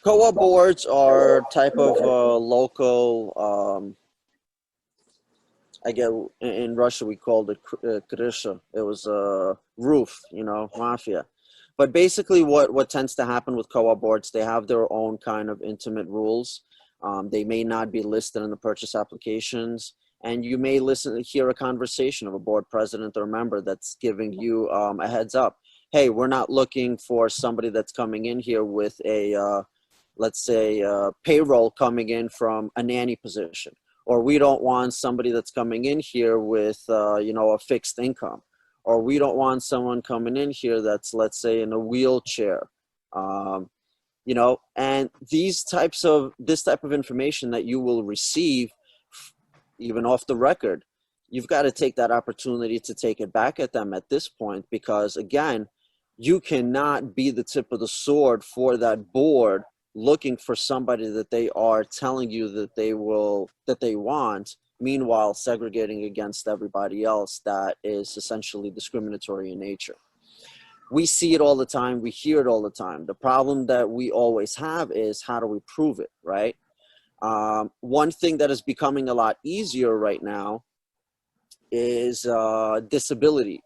Co-op boards are type of local. I get in Russia we called it krysha. It was a roof, mafia. But basically, what tends to happen with co-op boards, they have their own kind of intimate rules. They may not be listed in the purchase applications, and you may hear a conversation of a board president or member that's giving you a heads up. Hey, we're not looking for somebody that's coming in here with a let's say, payroll coming in from a nanny position, or we don't want somebody that's coming in here with, a fixed income, or we don't want someone coming in here that's, let's say, in a wheelchair. Um, and this type of information that you will receive, even off the record, you've got to take that opportunity to take it back at them at this point, because again, you cannot be the tip of the sword for that board looking for somebody that they are telling you that they want, meanwhile segregating against everybody else that is essentially discriminatory in nature. We see it all the time, we hear it all the time. The problem that we always have is, how do we prove it, right? One thing that is becoming a lot easier right now is disability.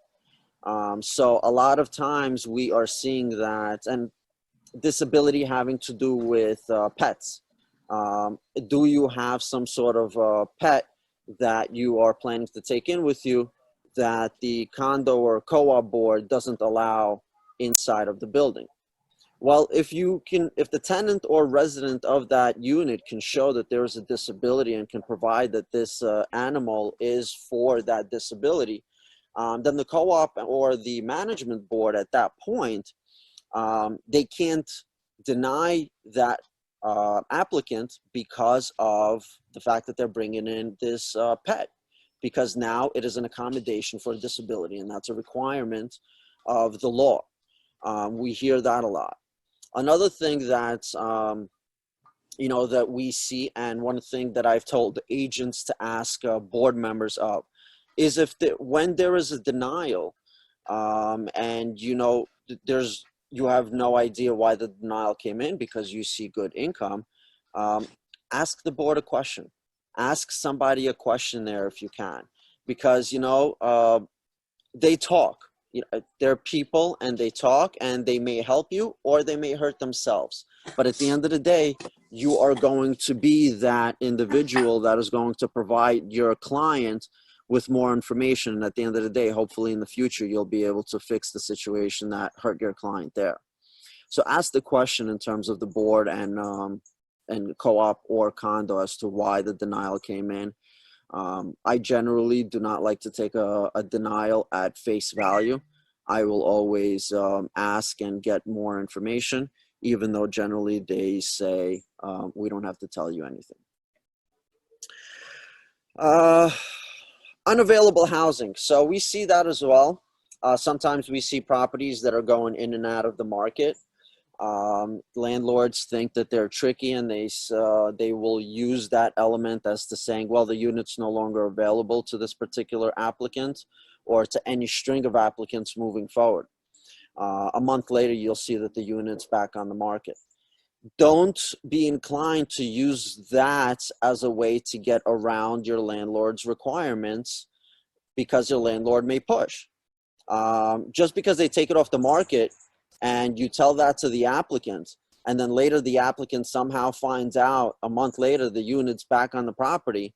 So a lot of times we are seeing that, and disability having to do with pets. Do you have some sort of pet that you are planning to take in with you that the condo or co-op board doesn't allow inside of the building? Well, if the tenant or resident of that unit can show that there is a disability and can provide that this animal is for that disability, then the co-op or the management board at that point, they can't deny that applicant because of the fact that they're bringing in this pet, because now it is an accommodation for a disability, and that's a requirement of the law. We hear that a lot. Another thing that that we see, and one thing that I've told agents to ask board members of, is when there is a denial, and there's you have no idea why the denial came in because you see good income, um, ask the board a question. Ask somebody a question there if you can, because they talk. They're people and they talk, and they may help you or they may hurt themselves. But at the end of the day, you are going to be that individual that is going to provide your client with more information. And at the end of the day, hopefully in the future, you'll be able to fix the situation that hurt your client there. So ask the question in terms of the board and co-op or condo as to why the denial came in. I generally do not like to take a denial at face value. I will always ask and get more information, even though generally they say we don't have to tell you anything. Unavailable housing. So we see that as well. Sometimes we see properties that are going in and out of the market. Landlords think that they're tricky, and they will use that element as to saying, well, the unit's no longer available to this particular applicant or to any string of applicants moving forward. A month later, you'll see that the unit's back on the market. Don't be inclined to use that as a way to get around your landlord's requirements, because your landlord may push. Just because they take it off the market and you tell that to the applicant, and then later the applicant somehow finds out a month later the unit's back on the property,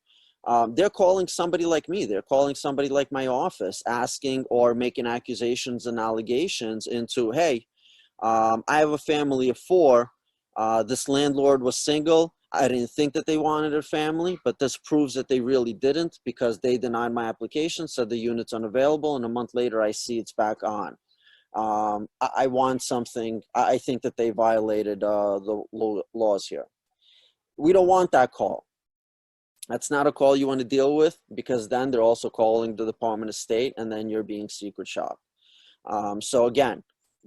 they're calling somebody like me. They're calling somebody like my office, asking or making accusations and allegations into, hey, I have a family of four. This landlord was single. I didn't think that they wanted a family, but this proves that they really didn't, because they denied my application, said the unit's unavailable, and a month later I see it's back on. I want something. I think that they violated the laws here. We don't want that call. That's not a call you want to deal with, because then they're also calling the Department of State, and then you're being secret shopped. So again,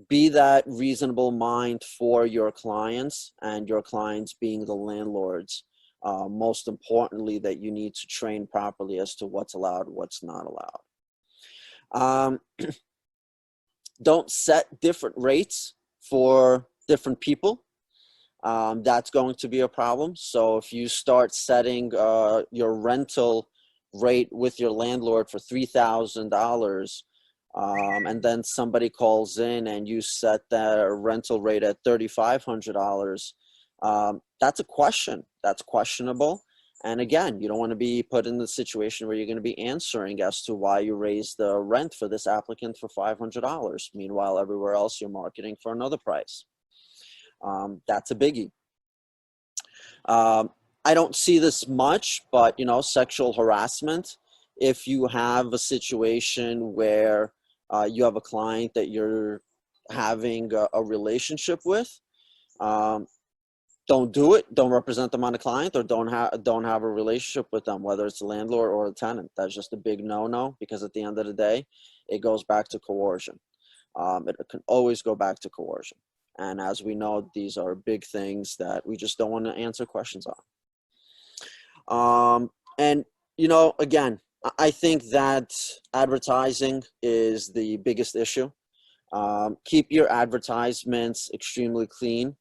be that reasonable mind for your clients, and your clients being the landlords. Most importantly, that you need to train properly as to what's allowed, what's not allowed. Don't set different rates for different people. that's going to be a problem. So if you start setting your rental rate with your landlord for $3,000, and then somebody calls in and you set their rental rate at $3,500, that's a question. That's questionable. And again, you don't want to be put in the situation where you're going to be answering as to why you raised the rent for this applicant for $500. Meanwhile, everywhere else you're marketing for another price. That's a biggie. I don't see this much, but sexual harassment. If you have a situation where you have a client that you're having a relationship with, don't do it. Don't represent them on a client, or don't have a relationship with them, whether it's a landlord or a tenant. That's just a big no-no, because at the end of the day, it goes back to coercion. It can always go back to coercion. And as we know, these are big things that we just don't want to answer questions on. And, again, I think that advertising is the biggest issue. Keep your advertisements extremely clean.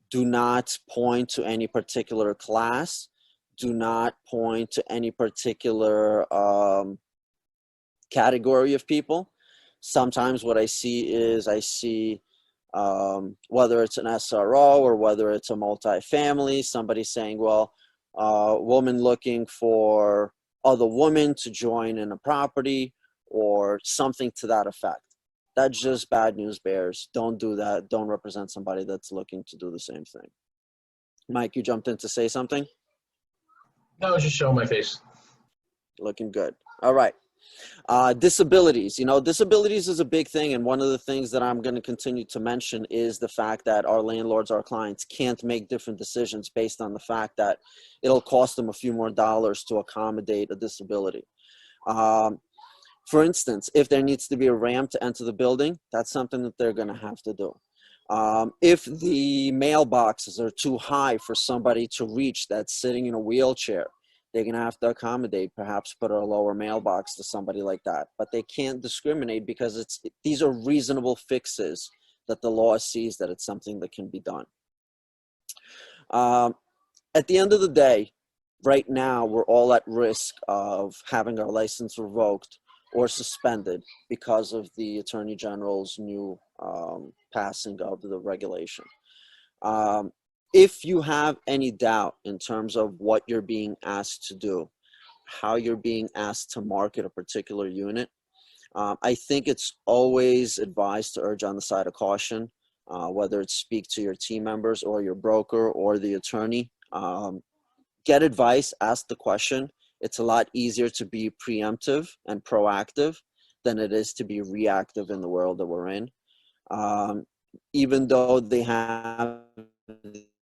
Do not point to any particular class. Do not point to any particular category of people. Sometimes what I see is whether it's an SRO or whether it's a multifamily, somebody saying, well, woman looking for other women to join in a property, or something to that effect. That's just bad news bears. Don't do that. Don't represent somebody that's looking to do the same thing. Mike, you jumped in to say something? No, I was just showing my face. Looking good. All right. Disabilities. Disabilities is a big thing, and one of the things that I'm going to continue to mention is the fact that our landlords, our clients, can't make different decisions based on the fact that it'll cost them a few more dollars to accommodate a disability. For instance, if there needs to be a ramp to enter the building, that's something that they're going to have to do. If the mailboxes are too high for somebody to reach that's sitting in a wheelchair, they're going to have to accommodate, perhaps put a lower mailbox to somebody like that. But they can't discriminate, because these are reasonable fixes that the law sees that it's something that can be done. At the end of the day, right now, we're all at risk of having our license revoked or suspended because of the Attorney General's new passing of the regulation. If you have any doubt in terms of what you're being asked to do, how you're being asked to market a particular unit, I think it's always advised to urge on the side of caution, whether it's speak to your team members or your broker or the attorney. Get advice, ask the question. It's a lot easier to be preemptive and proactive than it is to be reactive in the world that we're in. Even though they have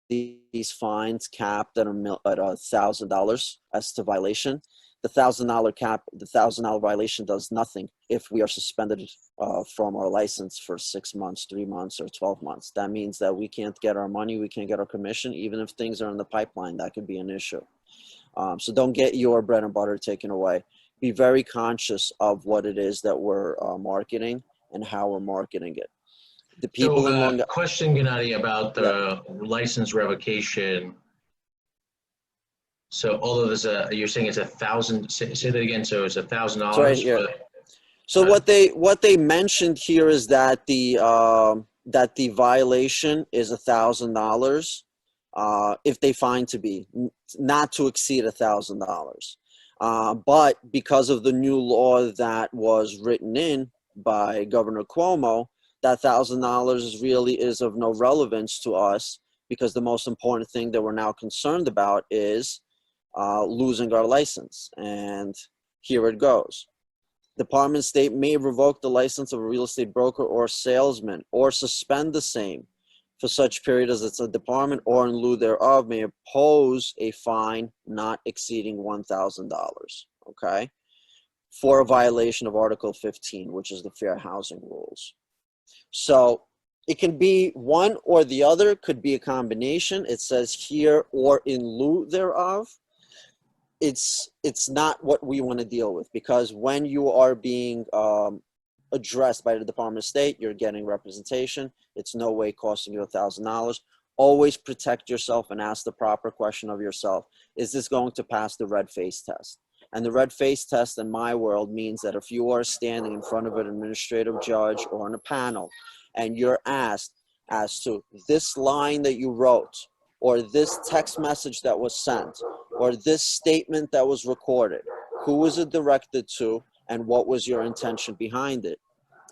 these fines capped at $1,000 as to violation, the $1,000 violation does nothing if we are suspended from our license for 6 months, 3 months, or 12 months. That means that we can't get our money, we can't get our commission. Even if things are in the pipeline, that could be an issue. So don't get your bread and butter taken away. Be very conscious of what it is that we're marketing and how we're marketing it. The people in Long Island. Question, Gennady, about the license revocation. So although you're saying it's $1,000, say that again. So it's $1,000. Right here. So what they mentioned here is that the violation is $1,000 if they find to be not to exceed $1,000. But because of the new law that was written in by Governor Cuomo, that $1,000 really is of no relevance to us, because the most important thing that we're now concerned about is losing our license. And here it goes. Department of State may revoke the license of a real estate broker or salesman, or suspend the same for such period as it's a department, or in lieu thereof may impose a fine not exceeding $1,000, okay, for a violation of Article 15, which is the fair housing rules. So it can be one or the other, could be a combination. It says here, or in lieu thereof. It's not what we want to deal with, because when you are being addressed by the Department of State, you're getting representation. It's no way costing you $1,000. Always protect yourself and ask the proper question of yourself. Is this going to pass the red face test? And the red face test in my world means that if you are standing in front of an administrative judge or on a panel and you're asked as to this line that you wrote, or this text message that was sent, or this statement that was recorded, who was it directed to, and what was your intention behind it?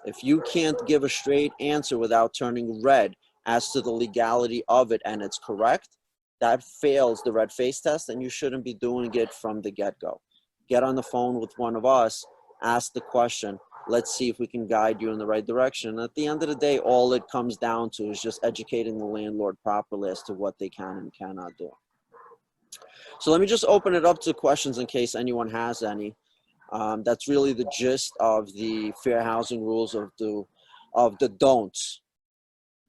If you can't give a straight answer without turning red as to the legality of it and it's correct, that fails the red face test, and you shouldn't be doing it from the get-go. Get on the phone with one of us, ask the question, let's see if we can guide you in the right direction. And at the end of the day, all it comes down to is just educating the landlord properly as to what they can and cannot do. So let me just open it up to questions in case anyone has any. That's really the gist of the fair housing rules of the don'ts.